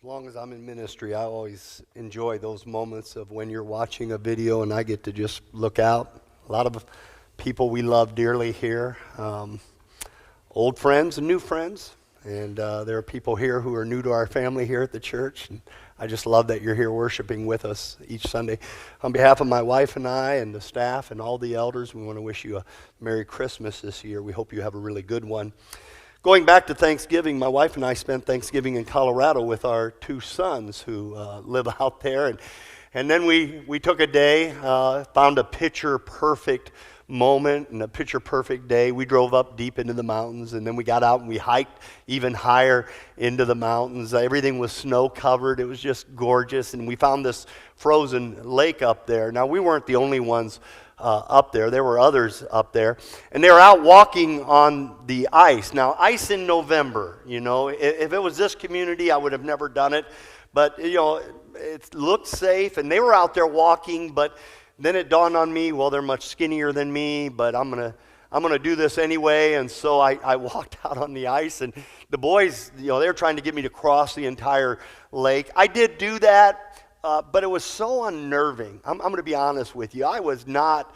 As long as I'm in ministry, I always enjoy those moments of when you're watching a video and I get to just look out. A lot of people we love dearly here, old friends and new friends, and there are people here who are new to our family here at the church, and I just love that you're here worshiping with us each Sunday. On behalf of my wife and I and the staff and all the elders, we want to wish you a Merry Christmas this year. We hope you have a really good one. Going back to Thanksgiving, my wife and I spent Thanksgiving in Colorado with our two sons who live out there. And then we took a day, found a picture-perfect moment and a picture-perfect day. We drove up deep into the mountains, and then we got out and we hiked even higher into the mountains. Everything was snow-covered. It was just gorgeous, and we found this frozen lake up there. Now, we weren't the only ones up there. There were others up there. And they were out walking on the ice. Now, ice in November, if it was this community, I would have never done it. But, it looked safe, and they were out there walking, but then it dawned on me, well, they're much skinnier than me, but I'm gonna do this anyway. And so I walked out on the ice, and the boys, they were trying to get me to cross the entire lake. I did do that. But it was so unnerving. I'm going to be honest with you. I was not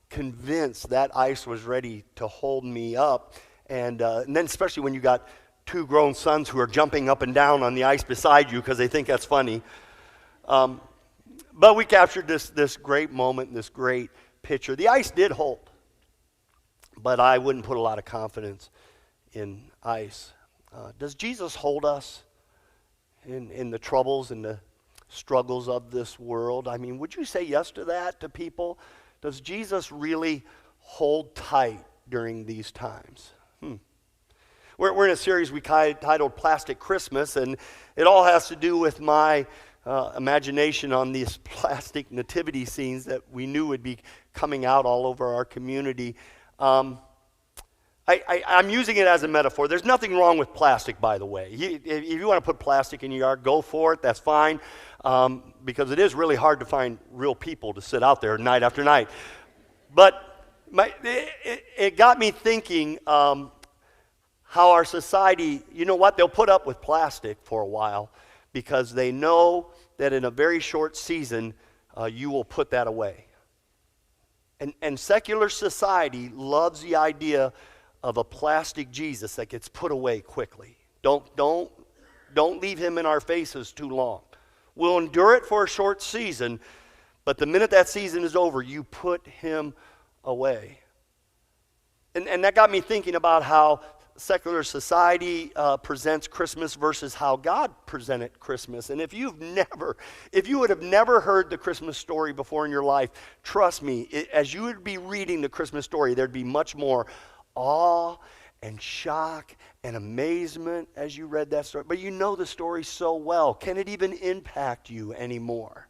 convinced that ice was ready to hold me up. And then especially when you got two grown sons who are jumping up and down on the ice beside you because they think that's funny. But we captured this great moment, this great picture. The ice did hold. But I wouldn't put a lot of confidence in ice. Does Jesus hold us in the troubles and the struggles of this world? I mean, would you say yes to that to people? Does Jesus really hold tight during these times? We're in a series we titled Plastic Christmas, and it all has to do with my imagination on these plastic nativity scenes that we knew would be coming out all over our community. I'm using it as a metaphor. There's nothing wrong with plastic, by the way. If you want to put plastic in your yard, go for it. That's fine, because it is really hard to find real people to sit out there night after night. But it got me thinking how our society, they'll put up with plastic for a while because they know that in a very short season, you will put that away. And secular society loves the idea of a plastic Jesus that gets put away quickly. Don't leave him in our faces too long. We'll endure it for a short season, but the minute that season is over, you put him away. And that got me thinking about how secular society presents Christmas versus how God presented Christmas. And if you would have never heard the Christmas story before in your life, trust me, as you would be reading the Christmas story, there'd be much more awe and shock and amazement as you read that story. But you know the story so well. Can it even impact you anymore?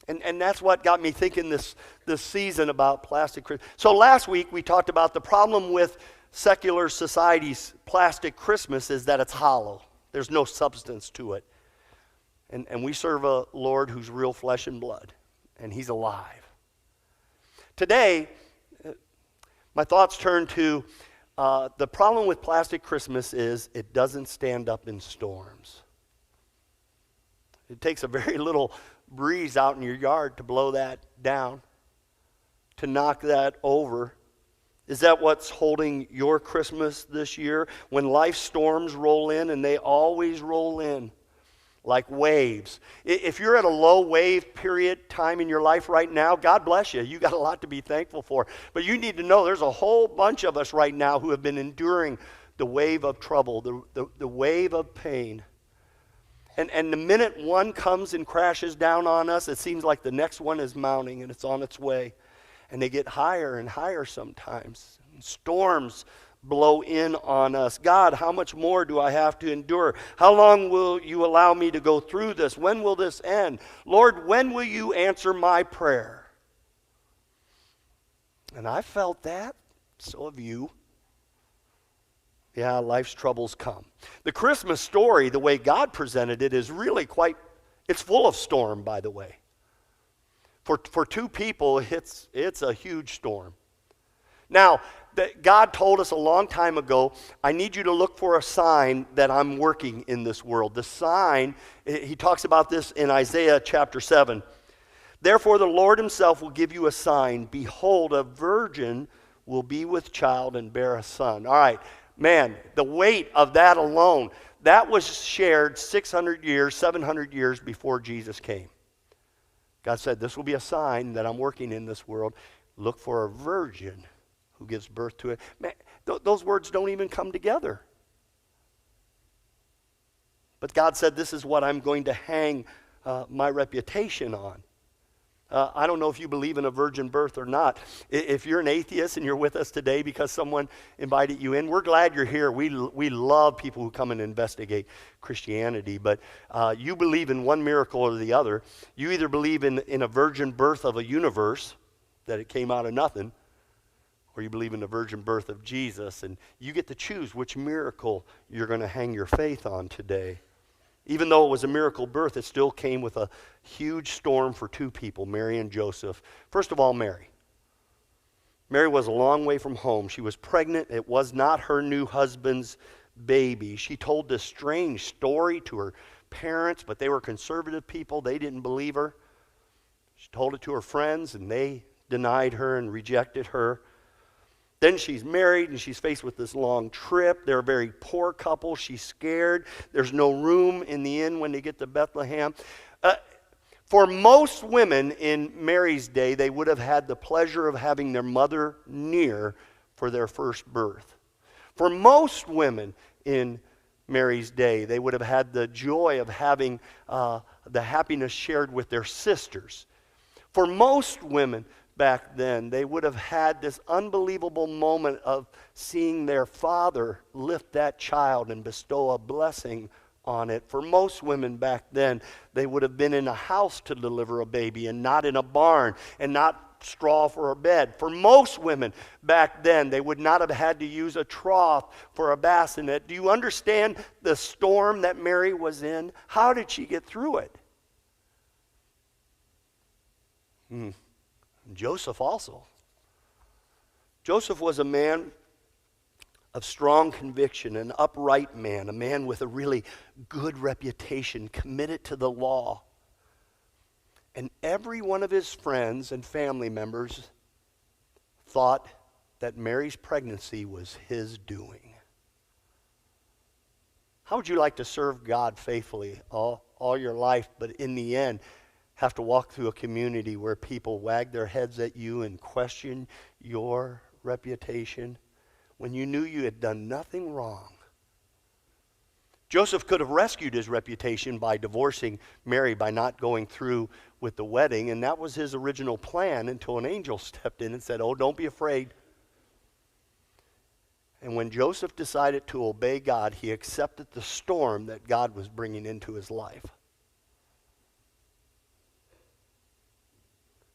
And that's what got me thinking this season about plastic Christmas. So last week we talked about the problem with secular society's plastic Christmas is that it's hollow. There's no substance to it. And we serve a Lord who's real flesh and blood, and he's alive. Today, my thoughts turn to the problem with plastic Christmas is it doesn't stand up in storms. It takes a very little breeze out in your yard to blow that down, to knock that over. Is that what's holding your Christmas this year? When life storms roll in, and they always roll in like waves. If you're at a low wave period time in your life right now, God bless you. You got a lot to be thankful for. But you need to know there's a whole bunch of us right now who have been enduring the wave of trouble, the wave of pain. And the minute one comes and crashes down on us, it seems like the next one is mounting and it's on its way. And they get higher and higher sometimes. Storms blow in on us. God, how much more do I have to endure? How long will you allow me to go through this? When will this end? Lord, when will you answer my prayer? And I felt that. So have you. Yeah, life's troubles come. The Christmas story, the way God presented it, is really it's full of storm, by the way. For two people, it's a huge storm. Now, God told us a long time ago, I need you to look for a sign that I'm working in this world. The sign, he talks about this in Isaiah chapter 7. Therefore the Lord himself will give you a sign. Behold, a virgin will be with child and bear a son. All right, man, the weight of that alone, that was shared 600 years, 700 years before Jesus came. God said, this will be a sign that I'm working in this world. Look for a virgin who gives birth to it. Man, those words don't even come together. But God said, this is what I'm going to hang my reputation on. I don't know if you believe in a virgin birth or not. If you're an atheist and you're with us today because someone invited you in, we're glad you're here. We love people who come and investigate Christianity. But you believe in one miracle or the other. You either believe in a virgin birth of a universe, that it came out of nothing, or you believe in the virgin birth of Jesus. And you get to choose which miracle you're going to hang your faith on today. Even though it was a miracle birth, it still came with a huge storm for two people, Mary and Joseph. First of all, Mary. Mary was a long way from home. She was pregnant. It was not her new husband's baby. She told this strange story to her parents, but they were conservative people. They didn't believe her. She told it to her friends, and they denied her and rejected her. Then she's married and she's faced with this long trip. They're a very poor couple. She's scared. There's no room in the inn when they get to Bethlehem. For most women in Mary's day, they would have had the pleasure of having their mother near for their first birth. For most women in Mary's day, they would have had the joy of having the happiness shared with their sisters. For most women back then, they would have had this unbelievable moment of seeing their father lift that child and bestow a blessing on it. For most women back then, they would have been in a house to deliver a baby and not in a barn and not straw for a bed. For most women back then, they would not have had to use a trough for a bassinet. Do you understand the storm that Mary was in? How did she get through it? Joseph also. Joseph was a man of strong conviction, an upright man, a man with a really good reputation, committed to the law. And every one of his friends and family members thought that Mary's pregnancy was his doing. How would you like to serve God faithfully all your life, but in the end, have to walk through a community where people wag their heads at you and question your reputation when you knew you had done nothing wrong? Joseph could have rescued his reputation by divorcing Mary, by not going through with the wedding, and that was his original plan until an angel stepped in and said, "Oh, don't be afraid." And when Joseph decided to obey God, he accepted the storm that God was bringing into his life.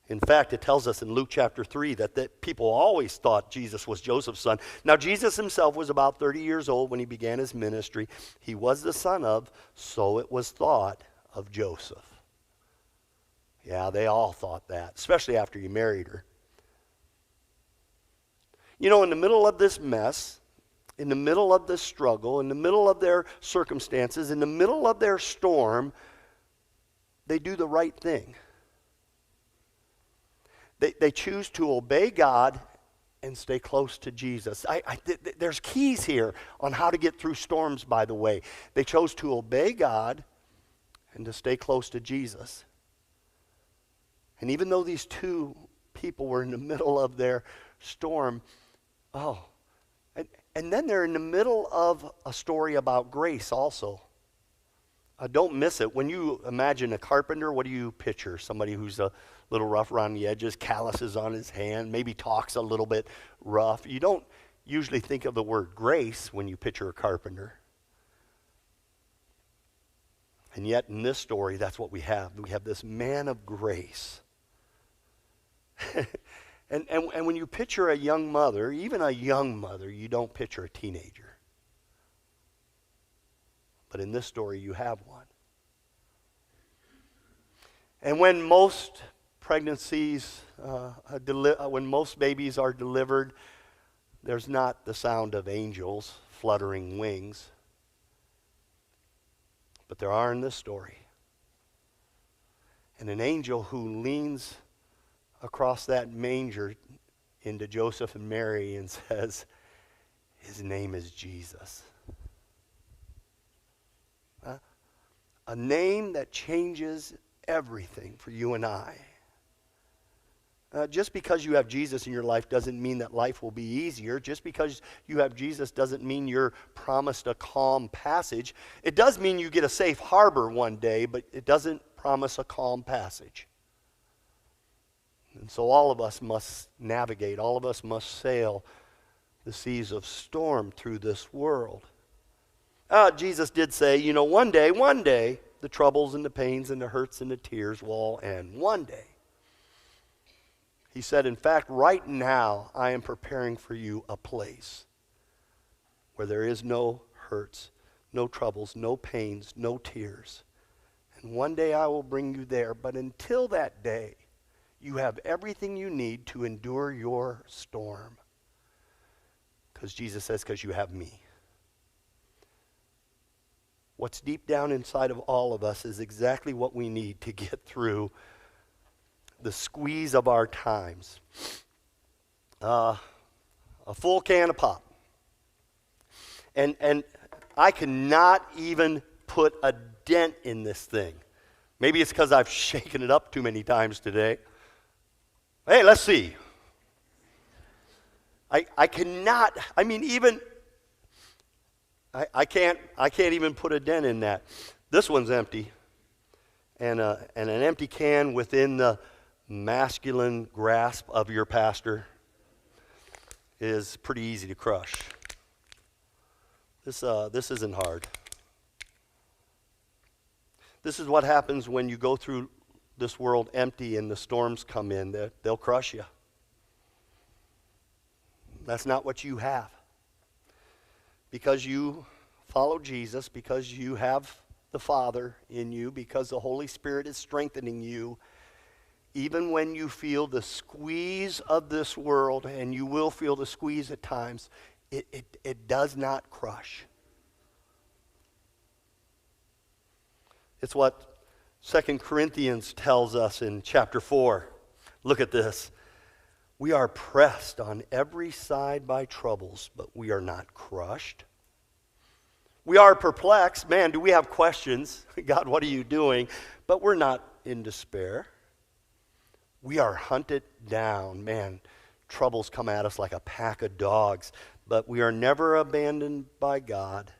In fact, it tells us in Luke chapter 3 that people always thought Jesus was Joseph's son. Now, Jesus himself was about 30 years old when he began his ministry. He was the son of, so it was thought, of Joseph. Yeah, they all thought that, especially after he married her. You know, in the middle of this mess, in the middle of this struggle, in the middle of their circumstances, in the middle of their storm, they do the right thing. They choose to obey God and stay close to Jesus. There's keys here on how to get through storms, by the way. They chose to obey God and to stay close to Jesus. And even though these two people were in the middle of their storm, and then they're in the middle of a story about grace also. Don't miss it. When you imagine a carpenter, what do you picture? Somebody who's a little rough around the edges, calluses on his hand, maybe talks a little bit rough. You don't usually think of the word grace when you picture a carpenter. And yet in this story, that's what we have. We have this man of grace. and when you picture a young mother, even a young mother, you don't picture a teenager. But in this story, you have one. And when most pregnancies, when most babies are delivered, there's not the sound of angels fluttering wings, but there are in this story. And an angel who leans across that manger into Joseph and Mary and says, his name is Jesus. A name that changes everything for you and I. Just because you have Jesus in your life doesn't mean that life will be easier. Just because you have Jesus doesn't mean you're promised a calm passage. It does mean you get a safe harbor one day, but it doesn't promise a calm passage. And so all of us must navigate, all of us must sail the seas of storm through this world. Jesus did say, one day, the troubles and the pains and the hurts and the tears will all end. One day. He said, in fact, right now, I am preparing for you a place where there is no hurts, no troubles, no pains, no tears. And one day I will bring you there. But until that day, you have everything you need to endure your storm. Because Jesus says, because you have me. What's deep down inside of all of us is exactly what we need to get through the squeeze of our times. A full can of pop. And I cannot even put a dent in this thing. Maybe it's because I've shaken it up too many times today. Hey, let's see. I cannot, I can't even put a dent in that. This one's empty. And an empty can within the masculine grasp of your pastor is pretty easy to crush. This isn't hard. This is what happens when you go through this world empty and the storms come in. They'll crush you. That's not what you have. Because you follow Jesus, because you have the Father in you, because the Holy Spirit is strengthening you, even when you feel the squeeze of this world, and you will feel the squeeze at times, it does not crush. It's what 2 Corinthians tells us in chapter 4. Look at this. We are pressed on every side by troubles, but we are not crushed. We are perplexed. Man, do we have questions? God, what are you doing? But we're not in despair. We are hunted down. Man, troubles come at us like a pack of dogs, but we are never abandoned by God.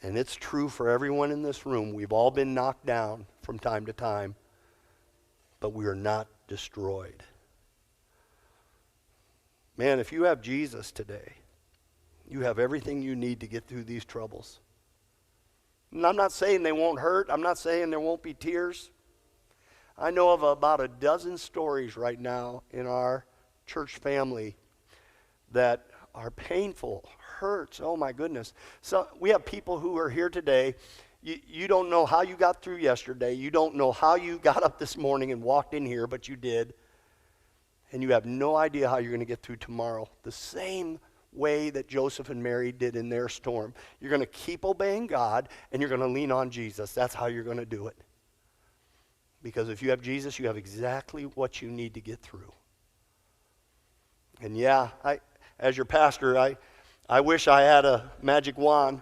And it's true for everyone in this room. We've all been knocked down from time to time, but we are not destroyed. Man, if you have Jesus today, you have everything you need to get through these troubles. And I'm not saying they won't hurt. I'm not saying there won't be tears. I know of about a dozen stories right now in our church family that are painful, hurts. Oh my goodness. So we have people who are here today. You don't know how you got through yesterday. You don't know how you got up this morning and walked in here, but you did. And you have no idea how you're going to get through tomorrow. The same way that Joseph and Mary did in their storm. You're going to keep obeying God, and you're going to lean on Jesus. That's how you're going to do it. Because if you have Jesus, you have exactly what you need to get through. And yeah, as your pastor, I wish I had a magic wand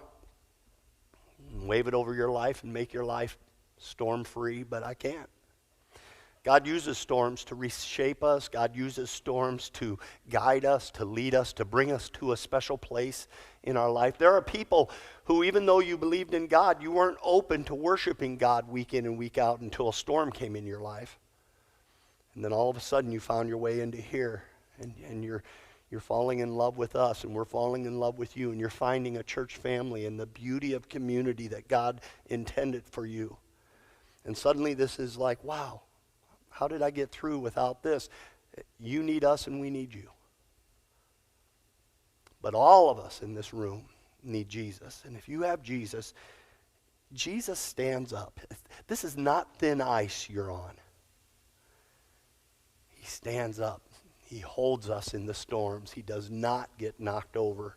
and wave it over your life and make your life storm-free, but I can't. God uses storms to reshape us. God uses storms to guide us, to lead us, to bring us to a special place in our life. There are people who, even though you believed in God, you weren't open to worshiping God week in and week out until a storm came in your life. And then all of a sudden you found your way into here, and you're falling in love with us, and we're falling in love with you, and you're finding a church family and the beauty of community that God intended for you. And suddenly this is like, wow. How did I get through without this? You need us and we need you. But all of us in this room need Jesus. And if you have Jesus, Jesus stands up. This is not thin ice you're on. He stands up. He holds us in the storms. He does not get knocked over.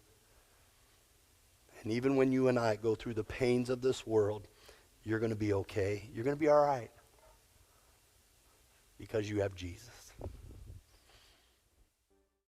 And even when you and I go through the pains of this world, you're going to be okay. You're going to be all right. Because you have Jesus.